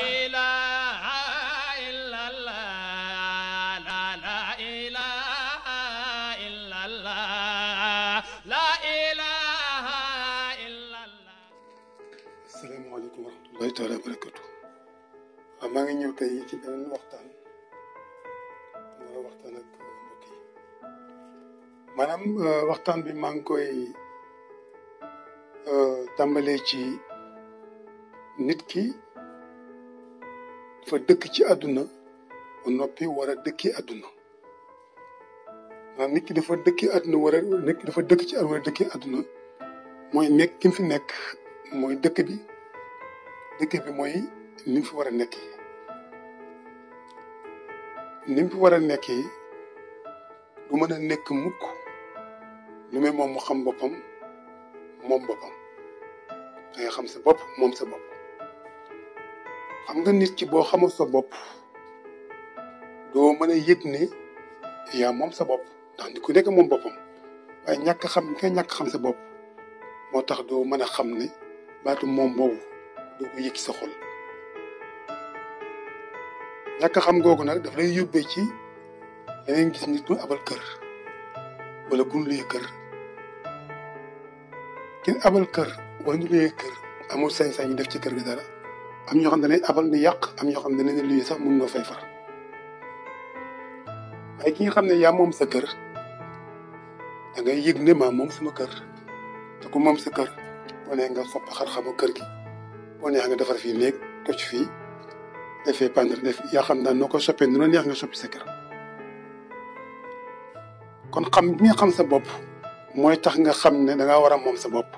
إله إلا الله لا لا إله إلا الله لا إله إلا الله. asalaamaaleykum wa rahmatullahi taala wa barakatu. waaw maa ngi ñëw tey ci beneen waxtaan war a waxtaan ak mbokk yi maanaam waxtaan bi maa ngi koy tàmbalee ci nit ki dafa dëkk ci àdduna ba noppi war a dëkki àdduna maanaam nit ki dafa dëkki àdduna nit ki dafa dëkk ci àdduna war a dëkki àdduna mooy nekk ki mu fi nekk mooy dëkk bi mooy ni mu fi war a nekkee ni mu fi war a nekkee du mën a nekk mukk lu may moom mu xam boppam moom boppam da nga xam sa bopp moom sa bopp xam nga nit ki boo xamul sa bopp doo mën a yëg ne yaa moom sa bopp ndax nit ku nekk moom boppam waaye ñàkk xam sa bopp moo tax doo mën a xam ne baatu moom boobu doo ko yëg sa xol ñàkk xam googu nag daf lay yóbbee ci leneen gis nit ku abal kër wala ku luye kër kin abal kër wala ñu luye kër amul sañ-sañ ñu def ci kër gi dara am ñoo xam ne dañuy abal ni yàq am ñoo xam ne dañuy luye sax mun noo fay far waaye ki nga xam ne yaa moom sa kër da ngay yëg ne maa moom suma kër te ku moom sa kër boo nee nga sopp xar-xamu kër gi boo neex nga defar fii néeg toj fii defee pendre def yaa xam daan noo ko soppee nu la neex nga soppi sa kër kon xam bi nga xam sa bopp mooy tax nga xam ne da ngaa war a moom sa bopp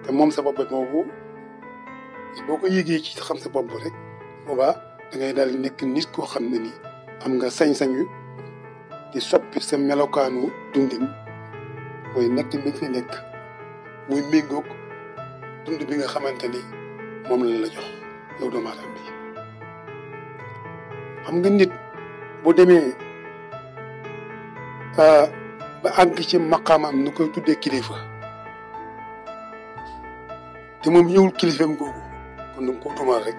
te moom sa bopp boobu boo ko yëgee ci xam sa bopp rek boobaa da ngay daal di nekk nit koo xam ne nii am nga sañ-sañu di soppi sa melokaanu dundin mooy nekk bi fi nekk muy méngoog dund bi nga xamante ni moom lañ la jox yow doomu aadama bi xam nga nit bu demee ba àgg ci maqaamam nu koy tuddee kilifa te moom yëwul kilifam googu kon danga ko tumaal rek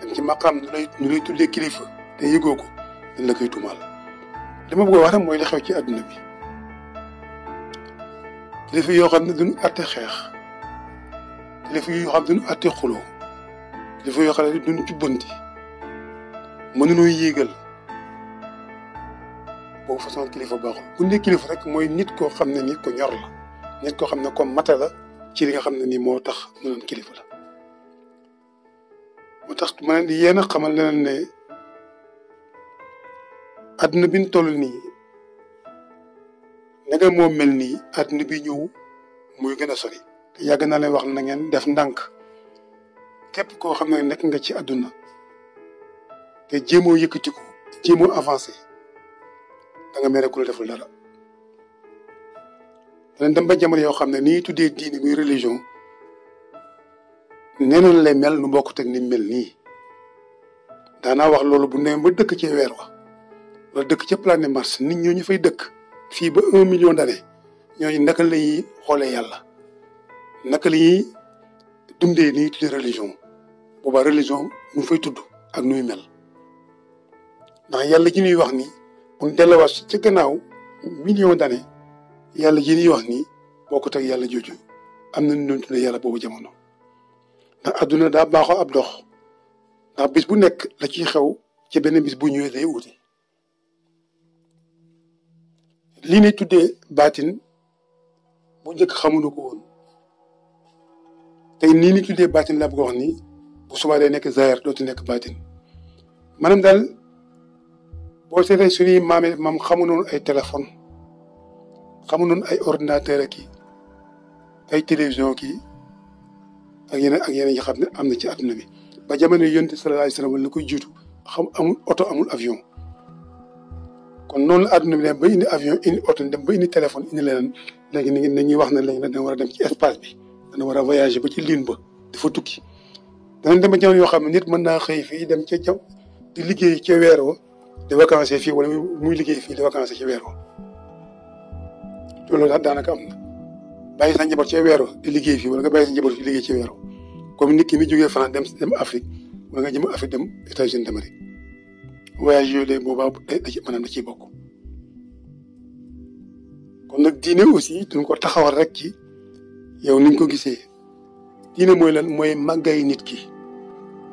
dem ci maqaam ñu lay tuddee kilifa te yëgoo ko dañ la koy tumaal li ma bëgg a wax rek mooy li xew ci àdduna bi kilifa yoo xam ne duñu àtte xeex kilifa yoo xam ne duñu àtte xuloo kilifa yoo xam ne duñu jubbanti mënuñoo yéegal boobu façon kilifa baaxul bu ñu nee kilifa rek mooy nit koo xam ne ni ko ñor la nit koo xam ne comme mate la ci li nga xam ne nii moo tax ñu doon kilifa la moo tax ma leen di yéen a xamal leen ne àdduna bi ñu toll nii nanga moo mel nii àdduna bi ñëw muy gën a sori te yàgg naa leen wax na ngeen def ndànk képp koo xam ne nekk nga ci àdduna te jéemoo yëkkatiku jéemoo avancé da nga mere ku la deful dara danañ dem ba jamono yoo xam ne ni tuddee diine muy religion neneen lay mel nu bokkut ak ni mel nii daanaa wax loolu bu ne ba dëkk ci weer wa wala dëkk ca planète Mars nit ñoo ñu fay dëkk fii ba 1 million d'années ñooñu naka la ñuy xoolee yàlla naka la ñuy dundee ni tuddee religion boobaa religion nu fay tudd ak nuy mel ndax yàlla ji ñuy wax nii bu ñu delluwaat ca gannaaw million d'années yàlla ji ñuy wax nii bokkut ak yàlla jooju am na ñu doon tuddee yàlla boobu jamono ndax adduna daa baaxoo ab dox ndax bis bu nekk la ciy xew ci benn bis bu ñëwee day wuute lii ni tuddee baatin bu njëkk xamuñu ko woon tey nii ni tuddee baatin laa bëgg a wax nii bu subaa day nekk zahir dootu nekk baatin maanaam daal boo seetee suñuy maam xamunoon ay téléphone xamunoon ay ordinateur ak ay télévision ak yeneen yi xam ne am na ci àdduna bi ba jamono yonent sallallahu alayhi wasallam la koy jiitu amul oto amul avion kon noonu la àdduna bi dem ba indi avion indi oto dem ba indi téléphone indi leneen léegi ni nañuy wax ne léegi nag dana war a dem ci espace bi dana war a voyager ba ci ligne ba dafa tukki danañ dem ba jamono yoo xam ne nit mën naa xëy fii dem ca jaw di liggéey ca weer wa di vacances fii wala muy liggéey fii di vacances ci weer wa loolu daanaka am na bàyyi sa njaboot ci weer wa di liggéey fii wala nga bàyyi sa njaboot fi liggéey ci weer wa comme nit ki mi jógee France dem Afrique wala nga jëm Afrique dem États-Unis d'Amérique voyage yooyu léegi boobaa maanaam da ciy bokk. kon nag diine aussi duñ ko taxawal rek ci yow niñ ko gisee diine mooy lan mooy màggay nit ki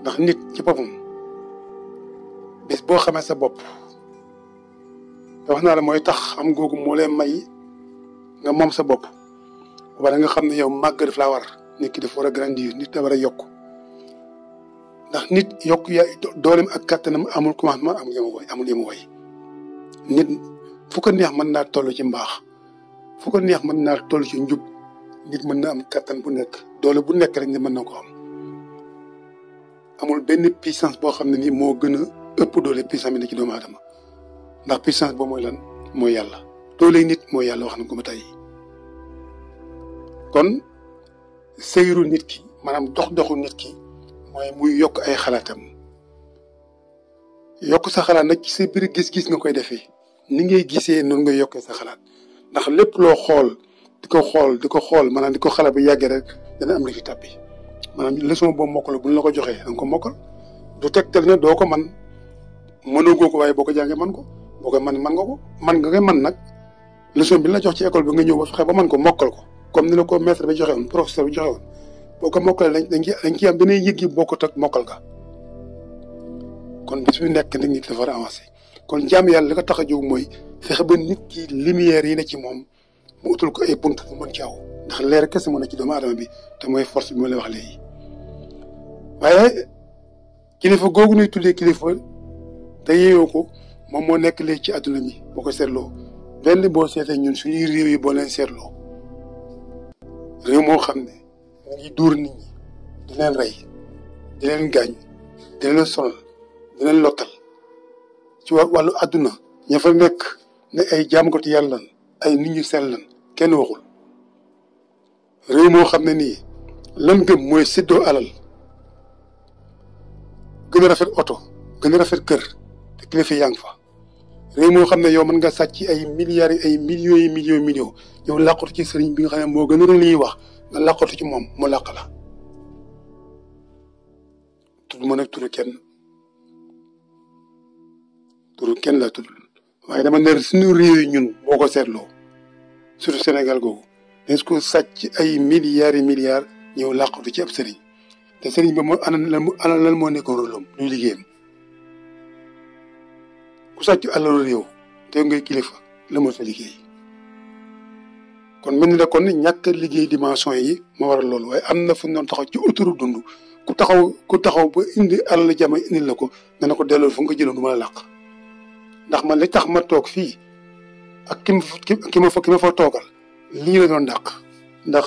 ndax nit ci boppam bés boo xamee sa bopp te wax naa la mooy tax xam googu moo leen may nga moom sa bopp wala nga xam ne yow màgg daf laa war nit ki dafa war a grandir nit da war a yokk ndax nit yokk ya dooleem ak kàttanam amul commencement amul yemuwaay nit fu ko neex mën naa toll ci mbaax fu ko neex mën naa toll ci njub nit mën na am kàttan bu nekk doole bu nekk rek ne mën na ko am amul benn puissance boo xam ne nii moo gën a ëpp doole puissance bi ne ci doomu aadama ndax puissance boobu mooy lan mooy yàlla doole nit mooy yàlla wax na ko ba tey kon seyru nit ki maanaam doxu nit ki mooy muy yokk ay xalaatam yokk sa xalaat nag ci sa biir gis-gis nga koy defee ni ngay gisee noonu ngay yokkee sa xalaat ndax lépp loo xool di ko xool maanaam di ko xalaat bu yàggee rek dana am lu fi tàbbi maanaam leçon boobu mokkal bu ñu la ko joxee da nga ko mokkal du tegtal ne doo ko man mënoo ko waaye boo ko jàngee man ko boo ko man nga ko man nga koy man nag leçon bi la jox ci école bi nga ñëw ba fexe ba man ko mokkal ko comme ni la ko maître bi joxe woon professeur bi joxe woon boo ko mokkalee dañ ciy am beneen yëg yi bokkut ak mokkal ka kon bis bu nekk nit ñi dafa war a avancé kon jaam yàlla li ko tax a jóg mooy fexe ba nit ki lumière yi ne ci moom mu utul ko ay bunt bu mën ci aw ndax leer kese moo ne ci doomu aadama bi te mooy force bi ma lay wax léegi waaye kilifa googu nuy tuddee kilifa te yeewoo ko moom moo nekk léegi ci àdduna bi boo ko seetloo benn boo seetee ñun suñuy réew yi boo leen seetloo réew moo xam ne mu ngi dóor nit ñi di leen rey di leen gaañ di leen sonal di leen lottal ci wàllu àdduna ña fa nekk ne ay jaamkatu yàlla lan ay nit ñu sell lan kenn waxul réew moo xam ne nii lan gëm mooy séddoo alal gën a rafet oto gën a rafet kër te kilifa yaa ngi fa réew moo xam ne yow mën nga sàcc ay milliards yi ay millions yow làqatu ci sëriñ bi nga xam ne moo gën a li ñuy wax nga làqatu ci moom mu làq la tudd ma nag turu kenn laa tudd waaye dama ne suñu réew yi ñun boo ko seetloo surtout Sénégal googu dañ ko sàcc ay milliards ñëw làqatu ci ab sëriñ te sëriñ ba moo ana lan moo nekkoon rôlam luy liggéeyam ku sàcc alalu réew te ngay kilifa la moo sa liggéey kon mel ni la kon ñàkk liggéey dimension yi moo waral loolu waaye am na fu ñu doon taxaw ci autoroute dund ku taxaw ba indi alal jama indi la ko nga ne ko delloo fu nga ko jëloon du ma la làq ndax man li tax ma toog fii ak ki ma fa toogal lii la doon dàq ndax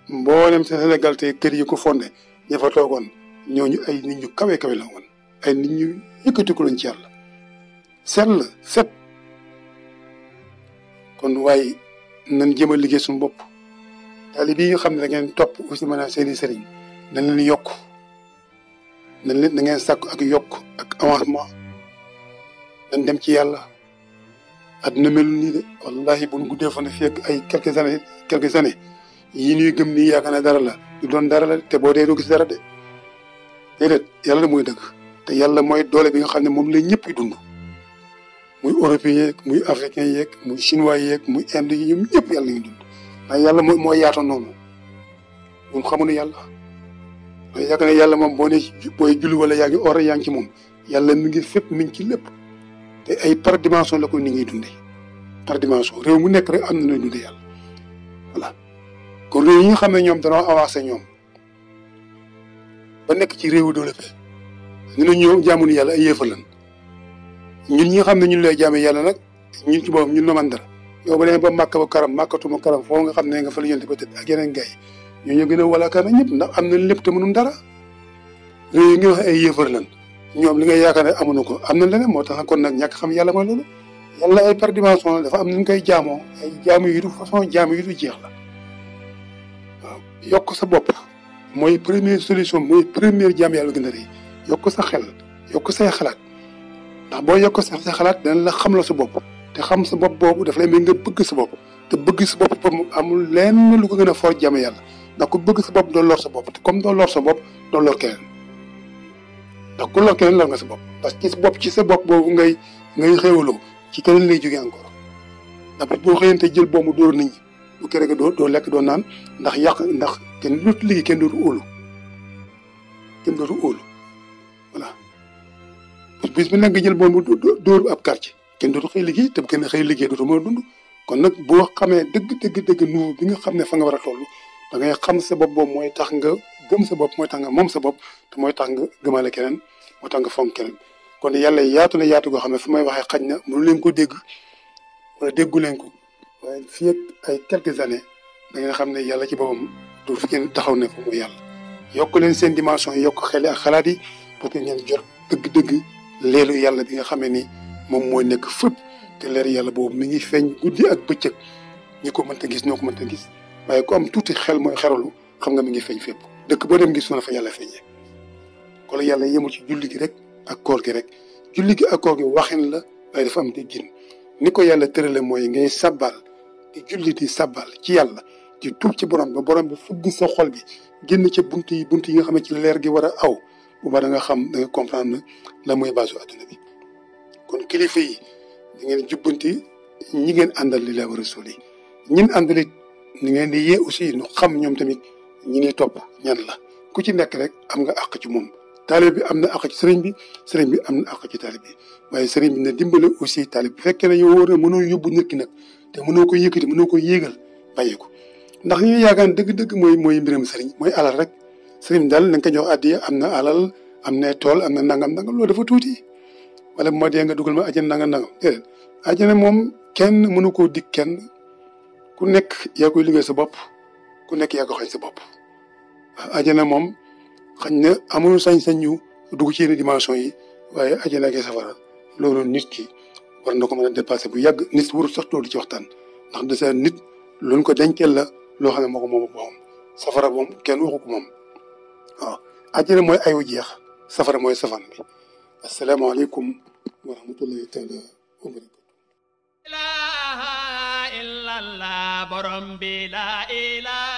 mboolem Sénégal te kër yi ko fondé ña fa toogoon ñooñu ay nit ñu kawe la woon ay nit ñu yëkkatiku lañ ci yàlla set kon waaye nañ jéem a liggéey suñu bopp taalibe yi nga xam ne da ngeen topp aussi maanaam seeni sëriñ nañ leen yokk nañ leen da ngeen sàkk ak yokk ak avancement nañ dem ci yàlla àdduna melul nii de wallahi buñ guddee fan fii ak ay quelques années yii ñuy gëm nii yaakaar ne dara la du doon dara la te boo dee doo gis dara de déedéet yàlla mooy dëgg te yàlla mooy doole bi nga xam ne moom la ñëpp dund muy européen yeeg muy africain yeeg muy chinois yeeg muy inde yi ñoom ñëpp yàlla ngi dund waaye yàlla mooy yaatoon noonu ñun xamuñu yàlla waaye yaakaar ne yàlla moom booy julli wala yaa ngi or yaa ngi ci moom yàlla mi ngi fépp mi ngi ci lépp te ay par dimension la ko nit ñuy dundee par dimension réew mu nekk rek am na ñuy dundee yàlla voilà kon réew yi nga xam ne ñoom danoo avancé ñoom ba nekk ci réewu développé ñu ne ñoom jaamuñu yàlla ay yéefar lan ñun ñi nga xam ne ñun lay jaame yàlla nag ñun ci boppam ñun la man dara yow ba demee ba màkkatuma karam foofu nga xam ne nga fa la yonte ba tëdd ak yeneen gars yi ñoo gën a walaakaar na ñëpp ndax am na lépp te mënum dara réew yi nga wax ay yéefar lan ñoom li nga yaakaar ne amuñu ko am na leneen moo tax kon nag ñàkk xam yàlla mooy loolu yàlla ay par dimension la dafa am nañu koy jaamoo ay jaamu yu du façon jaamu yu du jeex la waaw yokk sa bopp mooy première solution mooy première jaam yàlla gën a rëy yokk sa xel yokk say xalaat ndax boo yokk sa xalaat dana la xam la sa bopp te xam sa bopp boobu daf lay mel nga bëgg sa bopp te bëgg sa bopp pour mu amul lenn lu ko gën a fort jaamu yàlla ndax ku bëgg sa bopp doo lor sa bopp te comme doo lor sa bopp doo lor keneen ndax ku lor keneen lor nga sa bopp parce que ci sa bopp boobu ngay xéewaloo ci keneen lay jógee encore ndax boo xëyante jël boobu dóor nit ñi bu kere ga doo lekk doo naan ndax yàq ndax kenn dootu liggéey kenn dootu óolu voilà bis bu nekk nga jël boobu dóor ab quartier kenn dootu xëy liggéey te bu kenn xëy liggéey dootu mën a dund kon nag boo xamee dëgg niveau bi nga xam ne fa nga war a toll da ngay xam sa bopp boobu mooy tax nga gëm sa bopp mooy tax nga moom sa bopp te mooy tax nga gëmale keneen mooy tax nga fonk keneen kon yàlla yaatu na yaatu goo xam ne fu may waxee xaj na mënu leen ko dégg wala déggu leen ko waaye fii ak ay quelques années da ngeen xam ne yàlla ci boppam du fi ngeen taxaw ne fa mooy yàlla yokk leen seen dimension yi yokk xel ak xalaat yi pour que ngeen jot dëgg-dëgg leelu yàlla bi nga xamee ni moom mooy nekk fépp te leer yàlla boobu mi ngi feeñ guddi ak bëccëg ñi ko mënta gis ñoo ko mënta gis waaye ku am tuuti xel mooy xeralu xam nga mi ngi feeñ fépp dëkk boo dem gis na fa yàlla feeñee kon yàlla yemul ci julli gi rek ak koor gi rek julli gi ak koor gi waxin la waaye dafa am déggin ni ko yàlla tërale mooy ngay sabbal di julli di sabbal ci yàlla di tuub ci borom bi fugg sa xol bi génn ca bunt yi nga xam ne ci leer gi war a aw bu baax da nga xam da nga comprendre la mooy baasu adduna bi kon kilifa yi da ngeen jubbanti ñi ngeen àndal li la war a soli ñin àndalit ni ngeen di yee aussi nu xam ñoom tamit ñi ni topp ñan la ku ci nekk rek am nga àq ci moom taalib bi am na àq ci sëriñ bi am na àq ci taalib bi waaye sëriñ bi ne dimbale aussi taalib bi fekkee ne yow war a mënoo yóbbu nit ki nag te mënoo ko yëkkati mënoo ko yéegal bàyyi ko ndax ñu yaakaar dëgg-dëgg mooy mbiram sëriñ mooy alal rek sëriñ daal na nga ko jox addiya am na alal am na tool am na nangam loolu dafa tuuti wala bu ma dee nga dugal ma ajjana nangam déedéet ajjana moom kenn mënu koo dig kenn ku nekk yaa koy liggéey sa bopp ku nekk yaa ko xañ sa bopp waaw ajjana moom xañ na amul sañ-sañ ñu dugg ci yenn dimension yi waaye ajjana ak safara loolu nit ki war na ko mën a dépassé bu yàgg nit warul sax toolu ci waxtaan ndax de sa nit luñ ko denceel la loo xam ne moo ko moom boppam safara moom kenn waxu ko moom waaw ajjana mooy ayu jeex safara mooy safan bi asalaamaaleykum wa rahmatullahi taala wa barakatu ilaha illallah borom bi la ilaha